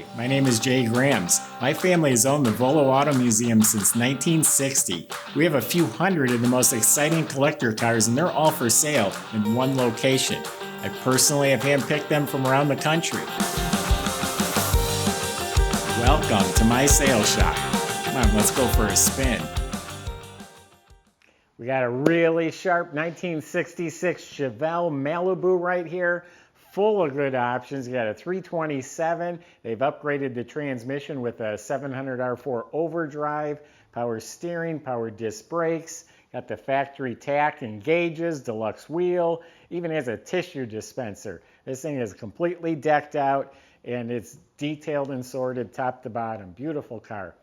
Hi, my name is Jay Grams. My family has owned the Volo Auto Museum since 1960. We have a few hundred of the most exciting collector cars, and they're all for sale in one location. I personally have handpicked them from around the country. Welcome to my sales shop. Come on, let's go for a spin. We got a really sharp 1966 Chevelle Malibu right here. Full of good options. You got a 327. They've upgraded the transmission with a 700R4 overdrive, power steering, power disc brakes. Got the factory tack and gauges, deluxe wheel, even has a tissue dispenser. This thing is completely decked out and it's detailed and sorted top to bottom. Beautiful car.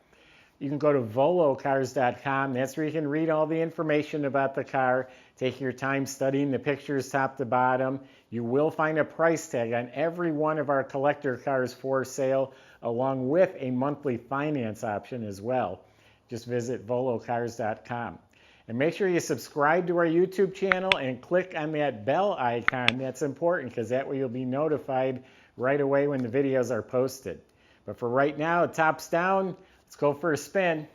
You can go to volocars.com. That's where you can read all the information about the car. Take your time studying the pictures top to bottom. You will find a price tag on every one of our collector cars for sale, along with a monthly finance option as well. Just visit volocars.com. And make sure you subscribe to our YouTube channel and click on that bell icon. That's important because that way you'll be notified right away when the videos are posted. But for right now, tops down. Let's go for a spin.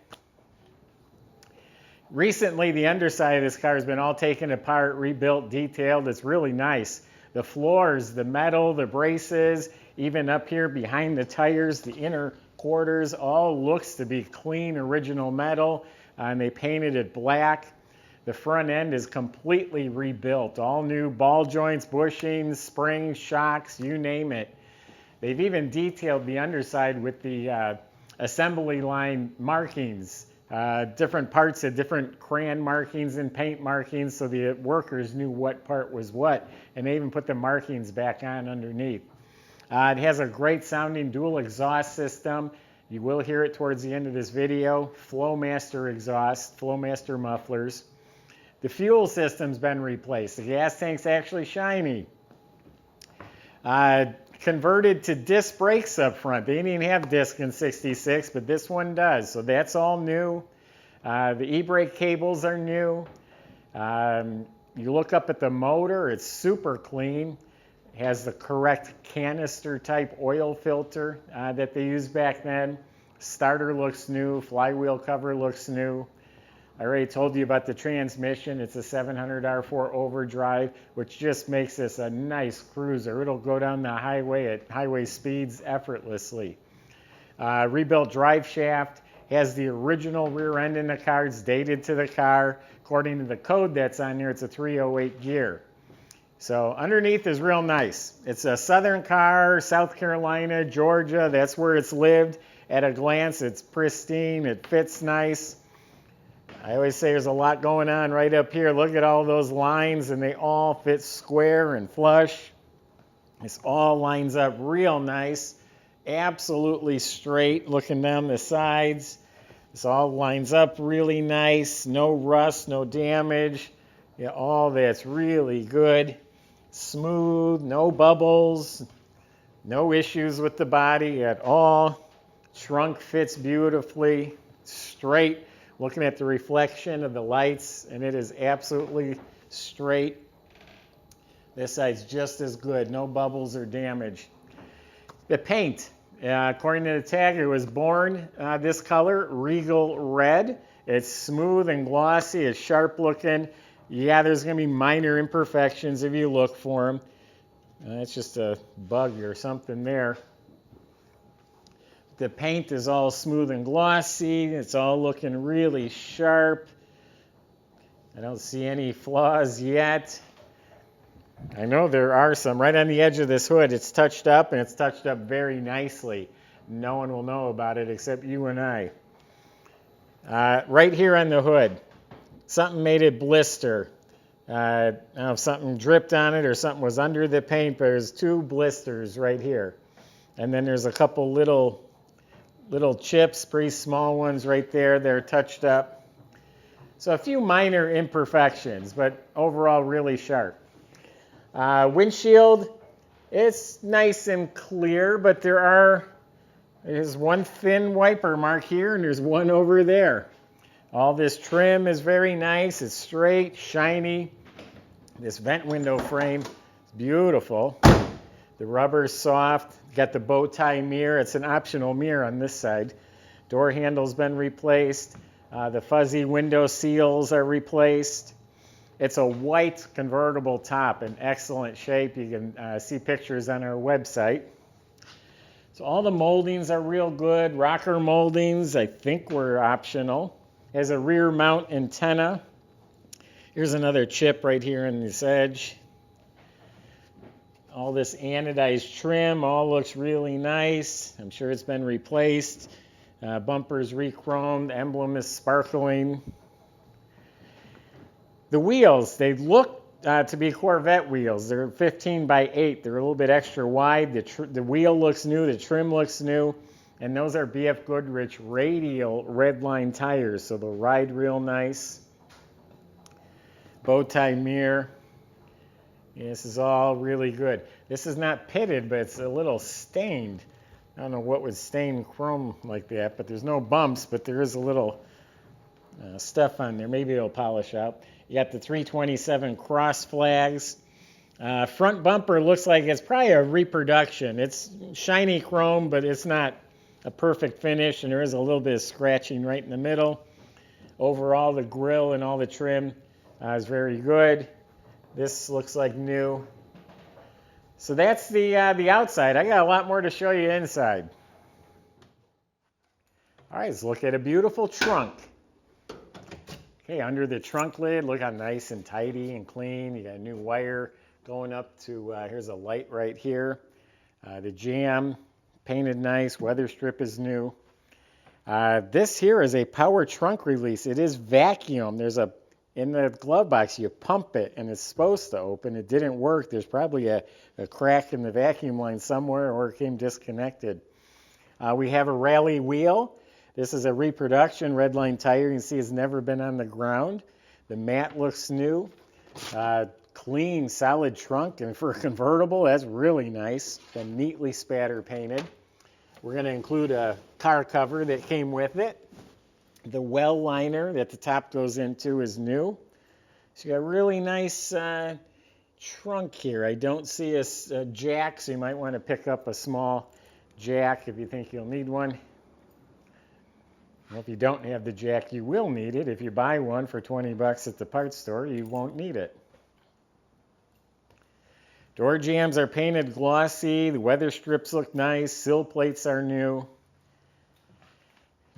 Recently, the underside of this car has been all taken apart, rebuilt, detailed. It's really nice. The floors, the metal, the braces, even up here behind the tires, the inner quarters, all looks to be clean, original metal. And they painted it black. The front end is completely rebuilt. All new ball joints, bushings, springs, shocks, you name it. They've even detailed the underside with the assembly line markings, different parts of different crayon markings and paint markings so the workers knew what part was what, and they even put the markings back on underneath. It has a great sounding dual exhaust system. You will hear it towards the end of this video. Flowmaster exhaust, Flowmaster mufflers. The fuel system's been replaced. The gas tank's actually shiny. Converted to disc brakes up front. They didn't even have disc in 66, but this one does. So that's all new. The e-brake cables are new. You look up at the motor, it's super clean. It has the correct canister type oil filter that they used back then. Starter looks new. Flywheel cover looks new. I already told you about the transmission. It's a 700R4 overdrive, which just makes this a nice cruiser. It'll go down the highway at highway speeds effortlessly. Rebuilt drive shaft, has the original rear end in the car. It's dated to the car. According to the code that's on here, it's a 308 gear. So underneath is real nice. It's a southern car, South Carolina, Georgia. That's where it's lived. At a glance, it's pristine. It fits nice. I always say there's a lot going on right up here. Look at all those lines, and they all fit square and flush. This all lines up real nice, absolutely straight looking down the sides. This all lines up really nice, no rust, no damage. Yeah, all that's really good. Smooth, no bubbles, no issues with the body at all. Trunk fits beautifully, straight. Looking at the reflection of the lights, and it is absolutely straight. This side's just as good, no bubbles or damage. The paint, according to the tag, it was born this color, Regal Red. It's smooth and glossy, it's sharp looking. Yeah, there's going to be minor imperfections if you look for them. It's just a bug or something there. The paint is all smooth and glossy. It's all looking really sharp. I don't see any flaws yet. I know there are some. Right on the edge of this hood, it's touched up, and it's touched up very nicely. No one will know about it except you and I. Right here on the hood, something made it blister. I don't know if something dripped on it or something was under the paint, but there's two blisters right here. And then there's a couple little chips, pretty small ones right there. They're touched up. So a few minor imperfections, but overall really sharp. Windshield, it's nice and clear, but there's one thin wiper mark here and there's one over there. All this trim is very nice. It's straight, shiny. This vent window frame is beautiful. The rubber's soft. Got the bow tie mirror. It's an optional mirror on this side. Door handle's been replaced. The fuzzy window seals are replaced. It's a white convertible top in excellent shape. You can see pictures on our website. So all the moldings are real good. Rocker moldings, I think, were optional. Has a rear mount antenna. Here's another chip right here in this edge. All this anodized trim all looks really nice. I'm sure it's been replaced. Bumper's re-chromed. Emblem is sparkling. The wheels, they look to be Corvette wheels. They're 15 by 8. They're a little bit extra wide. The wheel looks new. The trim looks new. And those are BF Goodrich radial redline tires, so they'll ride real nice. Bow tie mirror. Yeah, this is all really good. This is not pitted, but it's a little stained. I don't know what would stain chrome like that, but there's no bumps, but there is a little stuff on there. Maybe it'll polish out. You got the 327 cross flags. Front bumper looks like it's probably a reproduction. It's shiny chrome, but it's not a perfect finish, and there is a little bit of scratching right in the middle. Overall, the grille and all the trim is very good. This looks like new. So that's the outside. I got a lot more to show you inside. All right, let's look at a beautiful trunk. Okay, under the trunk lid, look how nice and tidy and clean. You got a new wire going up to, here's a light right here. The jam, painted nice, weather strip is new. This here is a power trunk release. It is vacuum. In the glove box, you pump it and it's supposed to open. It didn't work. There's probably a crack in the vacuum line somewhere, or it came disconnected. We have a rally wheel. This is a reproduction redline tire. You can see it's never been on the ground. The mat looks new. Clean, solid trunk. And for a convertible, that's really nice. Been neatly spatter painted. We're going to include a car cover that came with it. The well liner that the top goes into is new. So you got a really nice trunk here. I don't see a jack, so you might want to pick up a small jack if you think you'll need one. Well, if you don't have the jack, you will need it. If you buy one for 20 bucks at the parts store, you won't need it. Door jambs are painted glossy. The weather strips look nice. Sill plates are new.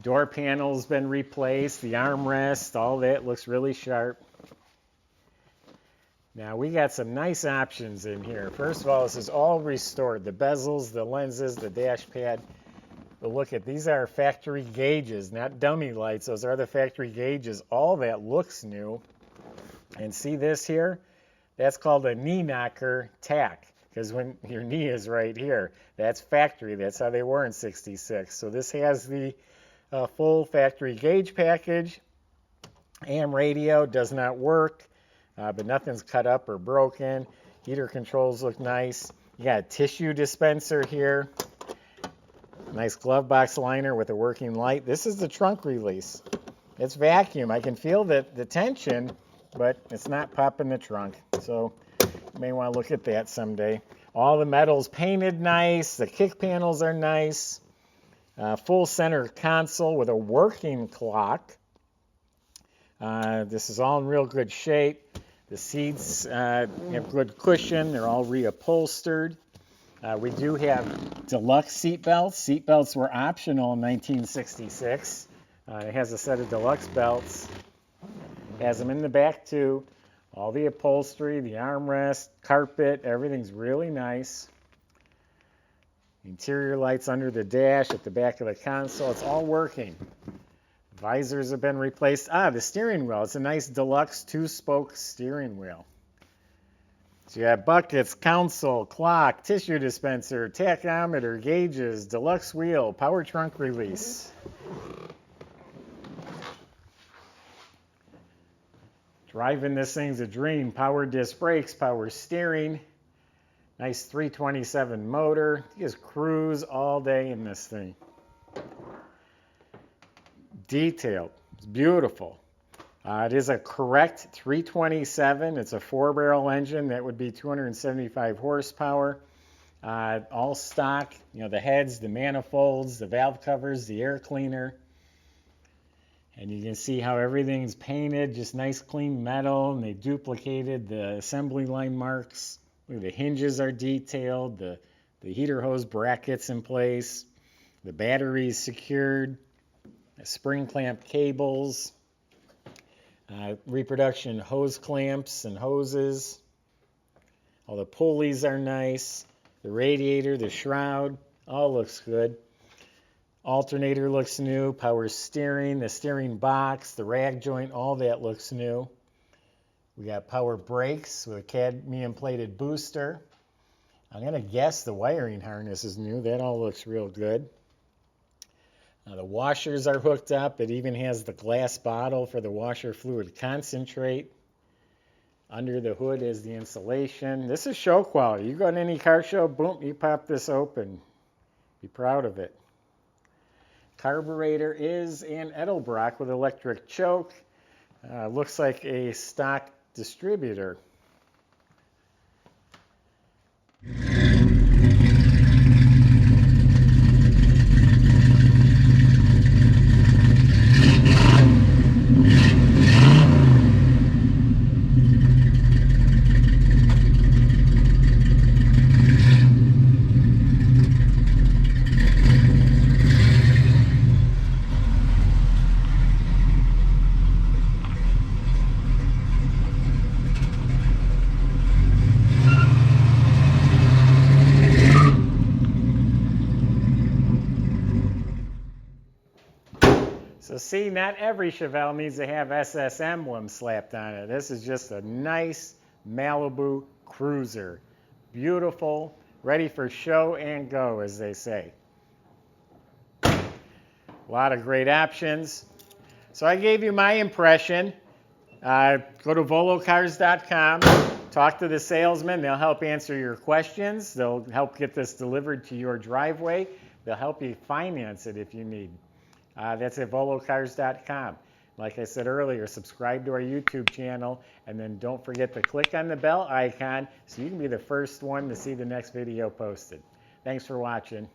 Door panel's been replaced. The armrest, all that looks really sharp. Now, we got some nice options in here. First of all, this is all restored. The bezels, the lenses, the dash pad. But look at, these are factory gauges, not dummy lights. Those are the factory gauges. All that looks new. And see this here? That's called a knee knocker tack, because when your knee is right here, that's factory. That's how they were in '66. So this has the full factory gauge package. AM radio does not work, but nothing's cut up or broken. Heater controls look nice. You got a tissue dispenser here. Nice glove box liner with a working light. This is the trunk release. It's vacuum. I can feel the tension, but it's not popping the trunk. So you may want to look at that someday. All the metal's painted nice. The kick panels are nice. Full center console with a working clock. This is all in real good shape. The seats have good cushion. They're all reupholstered. We do have Deluxe seat belts. Seat belts were optional in 1966. It has a set of Deluxe belts. It has them in the back too. All the upholstery, the armrest, carpet, everything's really nice. Interior lights under the dash, at the back of the console. It's all working. Visors have been replaced. The steering wheel. It's a nice Deluxe 2-spoke steering wheel. So you have buckets, console, clock, tissue dispenser, tachometer, gauges, Deluxe wheel, power trunk release. Driving this thing's a dream. Power disc brakes, power steering. Nice 327 motor. You just cruise all day in this thing. Detailed. It's beautiful. It is a correct 327. It's a 4-barrel engine. That would be 275 horsepower. all stock, you know, the heads, the manifolds, the valve covers, the air cleaner. And you can see how everything's painted, just nice clean metal, and they duplicated the assembly line marks. Look, the hinges are detailed, the heater hose brackets in place, the batteries secured, the spring clamp cables, reproduction hose clamps and hoses. All the pulleys are nice. The radiator, the shroud, all looks good. Alternator looks new. Power steering, the steering box, the rag joint, all that looks new. We got power brakes with a cadmium plated booster. I'm going to guess the wiring harness is new. That all looks real good. The washers are hooked up. It even has the glass bottle for the washer fluid concentrate. Under the hood is the insulation. This is show quality. You go to any car show, boom, you pop this open. Be proud of it. Carburetor is an Edelbrock with electric choke. Looks like a stock distributor. So see, not every Chevelle needs to have SS emblem slapped on it. This is just a nice Malibu cruiser. Beautiful, ready for show and go, as they say. A lot of great options. So I gave you my impression. Go to volocars.com, talk to the salesman. They'll help answer your questions. They'll help get this delivered to your driveway. They'll help you finance it if you need. That's at volocars.com. Like I said earlier, subscribe to our YouTube channel, and then don't forget to click on the bell icon so you can be the first one to see the next video posted. Thanks for watching.